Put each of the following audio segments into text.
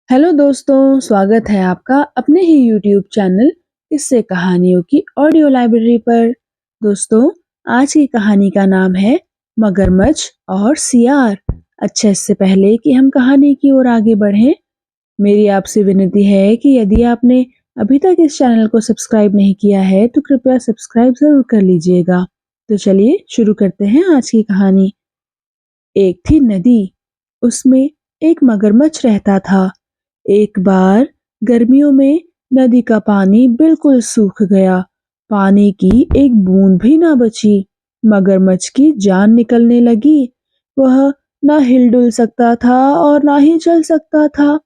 Hello दोस्तों, स्वागत है आपका अपने ही यूट्यूब चैनल इससे कहानियों की ऑडियो लाइब्रेरी पर। दोस्तों, आज की कहानी का नाम है मगरमच्छ और सियार। अच्छा, इससे पहले कि हम कहानी की ओर आगे बढ़ें, मेरी आपसे विनती है कि यदि आपने अभी तक इस चैनल को सब्सक्राइब नहीं किया है तो कृपया सब्सक्राइब जरूर कर लीजिएगा। तो चलिए शुरू करते हैं आज की कहानी। एक थी नदी, उसमें एक मगरमच्छ रहता था। एक बार गर्मियों में नदी का पानी बिल्कुल सूख गया। पानी की एक बूंद भी ना बची। मगरमच्छ की जान निकलने लगी। वह ना हिल-डुल सकता था और ना ही चल सकता था।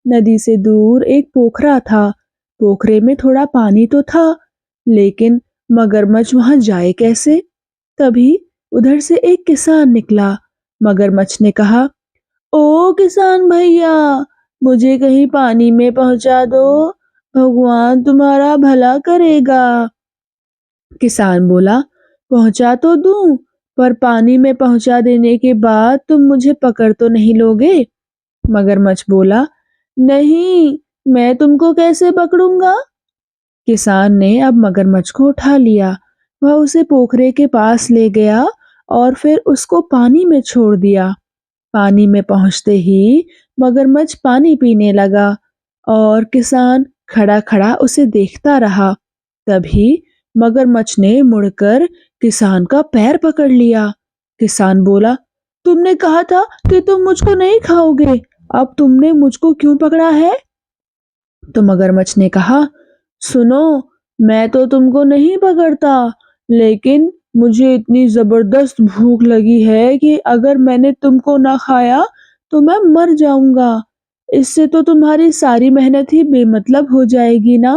नदी से दूर एक पोखरा था। पोखरे में थोड़ा पानी तो था, लेकिन मगरमच्छ वहां जाए कैसे? तभी उधर से एक किसान निकला। मगरमच्छ ने कहा, ओ किसान भैया, मुझे कहीं पानी में पहुंचा दो, भगवान तुम्हारा भला करेगा। किसान बोला, पहुंचा तो दूं, पर पानी में पहुंचा देने के बाद तुम मुझे पकड़ तो नहीं लोगे? मगरमच्छ बोला, नहीं, मैं तुमको कैसे पकड़ूंगा? किसान ने अब मगरमच्छ को उठा लिया। वह उसे पोखरे के पास ले गया और फिर उसको पानी में छोड़ दिया। पानी में पहुंचते ही मगरमच्छ पानी पीने लगा और किसान खड़ा खड़ा उसे देखता रहा। तभी मगरमच्छ ने मुड़कर किसान का पैर पकड़ लिया। किसान बोला, तुमने कहा था कि तुम मुझको नहीं खाओगे, अब तुमने मुझको क्यों पकड़ा है? तो मगरमच्छ ने कहा, सुनो, मैं तो तुमको नहीं पकड़ता, लेकिन मुझे इतनी जबरदस्त भूख लगी है कि अगर मैंने तुमको ना खाया तो मैं मर जाऊंगा। इससे तो तुम्हारी सारी मेहनत ही बेमतलब हो जाएगी ना।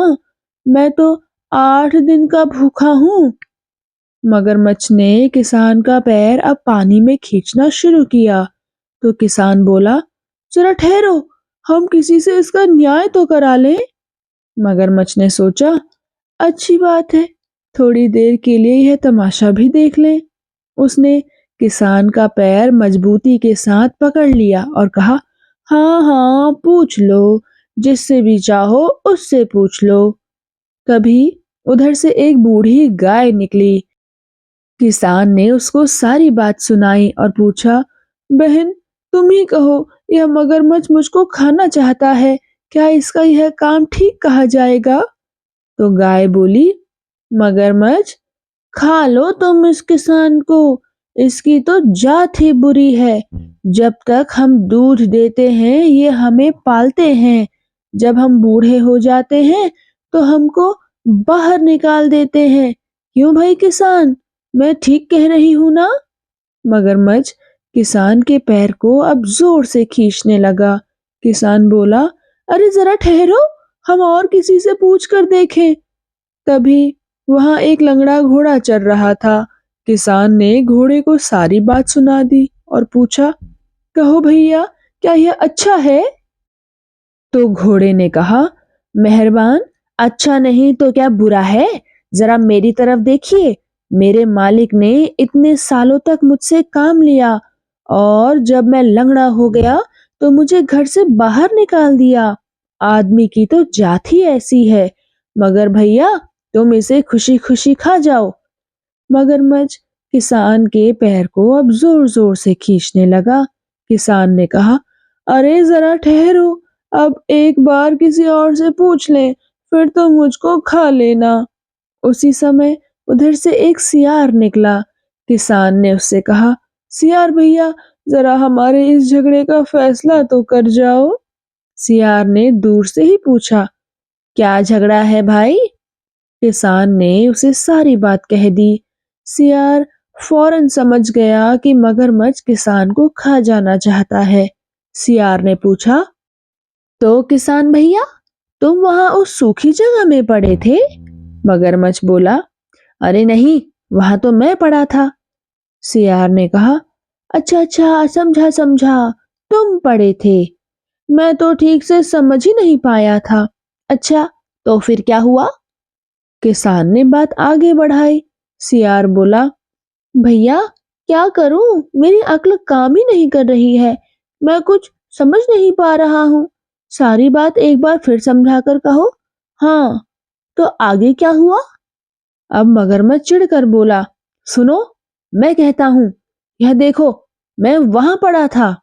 मैं तो 8 दिन का भूखा हूँ। मगरमच्छ ने किसान का पैर अब पानी में खींचना शुरू किया। तो किसान बोला, जरा ठहरो, हम किसी से इसका न्याय तो करा लें। मगरमच्छ ने सोचा, अच्छी बात है, थोड़ी देर के लिए यह तमाशा भी देख लें। उसने किसान का पैर मजबूती के साथ पकड़ लिया और कहा, हाँ हाँ, पूछ लो, जिससे भी चाहो उससे पूछ लो। तभी उधर से एक बूढ़ी गाय निकली। किसान ने उसको सारी बात सुनाई और पूछा, बहन, तुम ही कहो, यह मगरमच्छ मुझको खाना चाहता है, क्या इसका यह काम ठीक कहा जाएगा? तो गाय बोली, मगरमच्छ, खा लो तुम इस किसान को, इसकी तो जात ही बुरी है। जब तक हम दूध देते हैं ये हमें पालते हैं, जब हम बूढ़े हो जाते हैं तो हमको बाहर निकाल देते हैं। क्यों भाई किसान, मैं ठीक कह रही हूं ना? मगरमच्छ किसान के पैर को अब जोर से खींचने लगा। किसान बोला, अरे जरा ठहरो, हम और किसी से पूछ कर देखें। तभी वहां एक लंगड़ा घोड़ा चल रहा था। किसान ने घोड़े को सारी बात सुना दी और पूछा, कहो भैया, क्या यह अच्छा है? तो घोड़े ने कहा, मेहरबान, अच्छा नहीं तो क्या बुरा है? जरा मेरी तरफ देखिए, मेरे मालिक ने इतने सालों तक मुझसे काम लिया और जब मैं लंगड़ा हो गया तो मुझे घर से बाहर निकाल दिया। आदमी की तो जात ही ऐसी है, मगर भैया तुम इसे खुशी खुशी खा जाओ। मगरमच्छ किसान के पैर को अब जोर जोर से खींचने लगा। किसान ने कहा, अरे जरा ठहरो, अब एक बार किसी और से पूछ ले, फिर तो मुझको खा लेना। उसी समय उधर से एक सियार निकला। किसान ने उससे कहा, सियार भैया, जरा हमारे इस झगड़े का फैसला तो कर जाओ। सियार ने दूर से ही पूछा, क्या झगड़ा है भाई? किसान ने उसे सारी बात कह दी। सियार फौरन समझ गया कि मगरमच्छ किसान को खा जाना चाहता है। सियार ने पूछा, तो किसान भैया, तुम वहां उस सूखी जगह में पड़े थे? मगरमच्छ बोला, अरे नहीं, वहां तो मैं पड़ा था। सियार ने कहा, अच्छा अच्छा, समझा समझा, तुम पड़े थे, मैं तो ठीक से समझ ही नहीं पाया था। अच्छा, तो फिर क्या हुआ? किसान ने बात आगे बढ़ाई। सियार बोला, भैया, क्या करूं, मेरी अक्ल काम ही नहीं कर रही है, मैं कुछ समझ नहीं पा रहा हूँ। सारी बात एक बार फिर समझा कर कहो। हाँ, तो आगे क्या हुआ? अब मगरमच्छ चिढ़कर बोला, सुनो, मैं कहता हूँ, यह देखो, मैं वहां पड़ा था।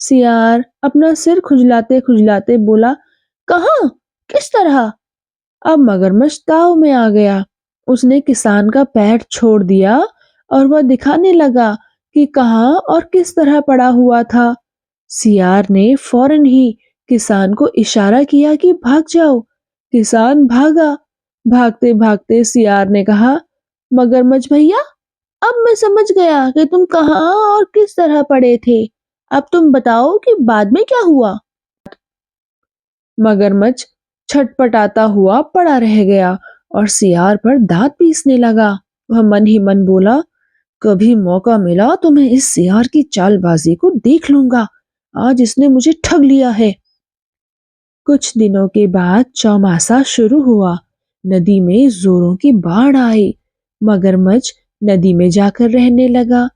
सियार अपना सिर खुजलाते खुजलाते बोला, कहाँ? किस तरह? अब मगरमच्छ ताव में आ गया। उसने किसान का पैर छोड़ दिया और वह दिखाने लगा कि कहाँ और किस तरह पड़ा हुआ था। सियार ने फौरन ही किसान को इशारा किया कि भाग जाओ। किसान भागा। भागते भागते सियार ने कहा, मगरमच्छ भैया, अब मैं समझ गया कि तुम कहाँ और किस तरह पड़े थे। अब तुम बताओ कि बाद में क्या हुआ। मगरमच्छ छटपटाता हुआ पड़ा रह गया और सियार पर दांत पीसने लगा। वह मन ही मन बोला, कभी मौका मिला तो मैं इस सियार की चालबाजी को देख लूंगा। आज इसने मुझे ठग लिया है। कुछ दिनों के बाद चौमासा शुरू हुआ। नदी में जोरों की बाढ़ आई। मगरमच्छ नदी में जाकर रहने लगा।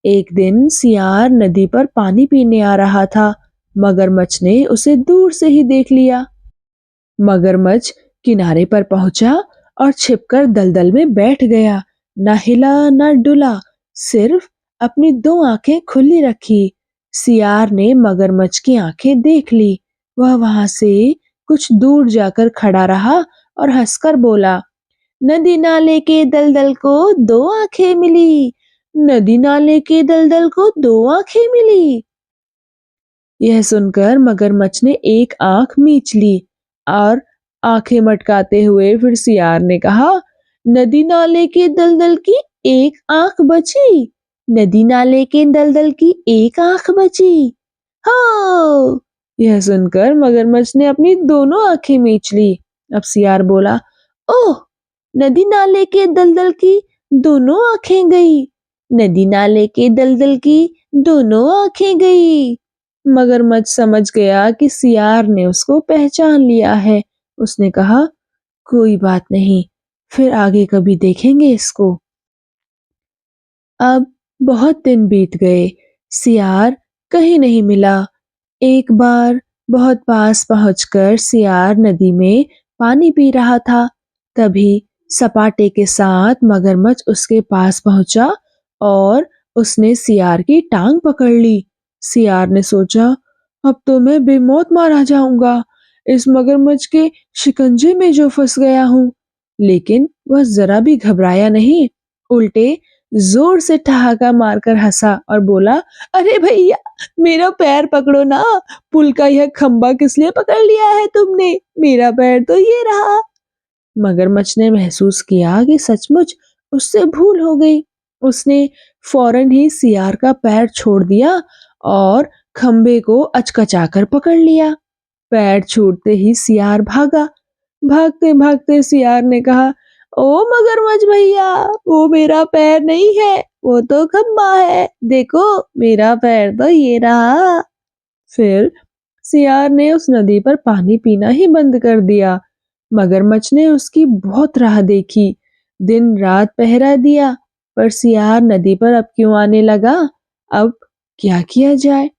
एक दिन सियार नदी पर पानी पीने आ रहा था। मगरमच्छ ने उसे दूर से ही देख लिया। मगरमच्छ किनारे पर पहुंचा और छिपकर दलदल में बैठ गया। न हिला न डुला, सिर्फ अपनी दो आंखें खुली रखी। सियार ने मगरमच्छ की आंखें देख ली। वह वहां से कुछ दूर जाकर खड़ा रहा और हंसकर बोला, नदी नाले के दलदल को दो आंखें मिली। नदी नाले के दलदल को दो आंखें मिली। यह सुनकर मगरमच्छ ने एक आंख मीच ली और आंखें मटकाते हुए फिर सियार ने कहा, नदी नाले के दलदल की एक आंख बची। नदी नाले के दलदल की एक आंख बची। हो! यह सुनकर मगरमच्छ ने अपनी दोनों आंखें मीच ली। अब सियार बोला, ओह! नदी नाले के दलदल की दोनों आंखें गई। नदी नाले के दलदल की दोनों आंखें गई। मगरमच्छ समझ गया कि सियार ने उसको पहचान लिया है। उसने कहा, कोई बात नहीं, फिर आगे कभी देखेंगे इसको। अब बहुत दिन बीत गए। सियार कहीं नहीं मिला। एक बार बहुत पास पहुंचकर सियार नदी में पानी पी रहा था। तभी सपाटे के साथ मगरमच्छ उसके पास पहुंचा और उसने सियार की टांग पकड़ ली। सियार ने सोचा, अब तो मैं बेमौत मारा जाऊंगा, इस मगरमच्छ के शिकंजे में जो फंस गया हूँ। लेकिन वह जरा भी घबराया नहीं, उल्टे जोर से ठहाका मारकर हंसा और बोला, अरे भैया, मेरा पैर पकड़ो ना। पुल का यह खंबा किस लिए पकड़ लिया है तुमने? मेरा पैर तो ये रहा। मगरमच्छ ने महसूस किया कि सचमुच उससे भूल हो गई। उसने फौरन ही सियार का पैर छोड़ दिया और खंबे को अचकचाकर पकड़ लिया। पैर छूटते ही सियार भागा। भागते भागते सियार ने कहा, ओ मगरमच्छ भैया, वो मेरा पैर नहीं है, वो तो खंबा है। देखो, मेरा पैर तो ये रहा। फिर सियार ने उस नदी पर पानी पीना ही बंद कर दिया। मगरमच्छ ने उसकी बहुत राह देखी, दिन रात पहरा दिया, पर सियार नदी पर अब क्यों आने लगा? अब क्या किया जाए?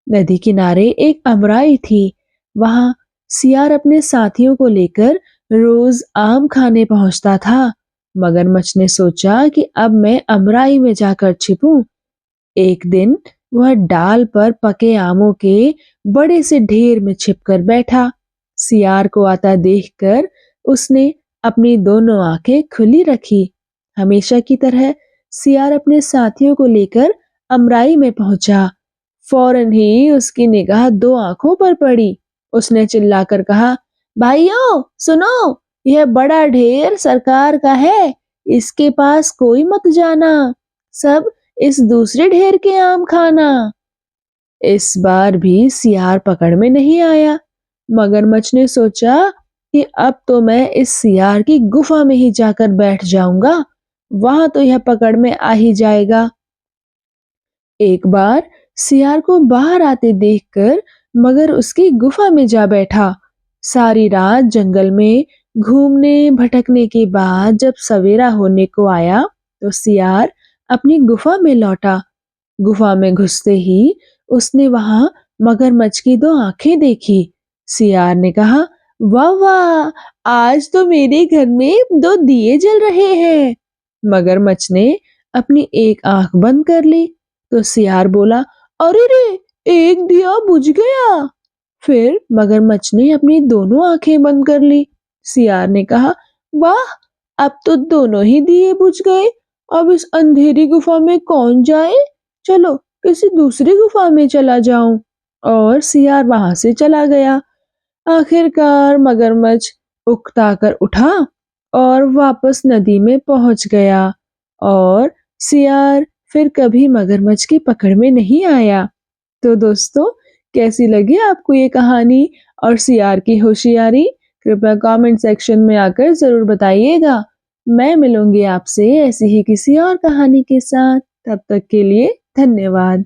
नदी किनारे एक अमराई थी। वहां सियार अपने साथियों को लेकर रोज आम खाने पहुंचता था। मगरमच्छ ने सोचा कि अब मैं अमराई में जाकर छिपूं। एक दिन वह डाल पर पके आमों के बड़े से ढेर में छिपकर बैठा। सियार को आता देखकर उसने अपनी दोनों आंखें खुली रखी। हमेशा की तरह सियार अपने साथियों को लेकर अमराई में पहुंचा। फौरन ही उसकी निगाह दो आंखों पर पड़ी। उसने चिल्लाकर कहा, भाइयों सुनो, यह बड़ा ढेर सरकार का है, इसके पास कोई मत जाना, सब इस दूसरे ढेर के आम खाना। इस बार भी सियार पकड़ में नहीं आया। मगरमच्छ ने सोचा कि अब तो मैं इस सियार की गुफा में ही जाकर बैठ जाऊंगा, वहां तो यह पकड़ में आ ही जाएगा। एक बार सियार को बाहर आते देखकर मगर उसकी गुफा में जा बैठा। सारी रात जंगल में घूमने भटकने के बाद जब सवेरा होने को आया तो सियार अपनी गुफा में लौटा। गुफा में घुसते ही उसने वहां मगरमच्छ की दो आंखें देखी। सियार ने कहा, वाह वाह, आज तो मेरे घर में 2 दिए जल रहे हैं। मगरमच्छ ने अपनी एक आंख बंद कर ली तो सियार बोला, अरे रे, एक दिया बुझ गया। फिर मगरमच्छ ने अपनी दोनों आंखें बंद कर ली। सियार ने कहा, वाह, अब तो दोनों ही दिए बुझ गए। अब इस अंधेरी गुफा में कौन जाए? चलो किसी दूसरी गुफा में चला जाऊं। और सियार वहां से चला गया। आखिरकार मगरमच्छ उकताकर उठा और वापस नदी में पहुंच गया और सियार फिर कभी मगरमच्छ की पकड़ में नहीं आया। तो दोस्तों, कैसी लगी आपको ये कहानी और सियार की होशियारी? कृपया कमेंट सेक्शन में आकर जरूर बताइएगा। मैं मिलूंगी आपसे ऐसी ही किसी और कहानी के साथ। तब तक के लिए धन्यवाद।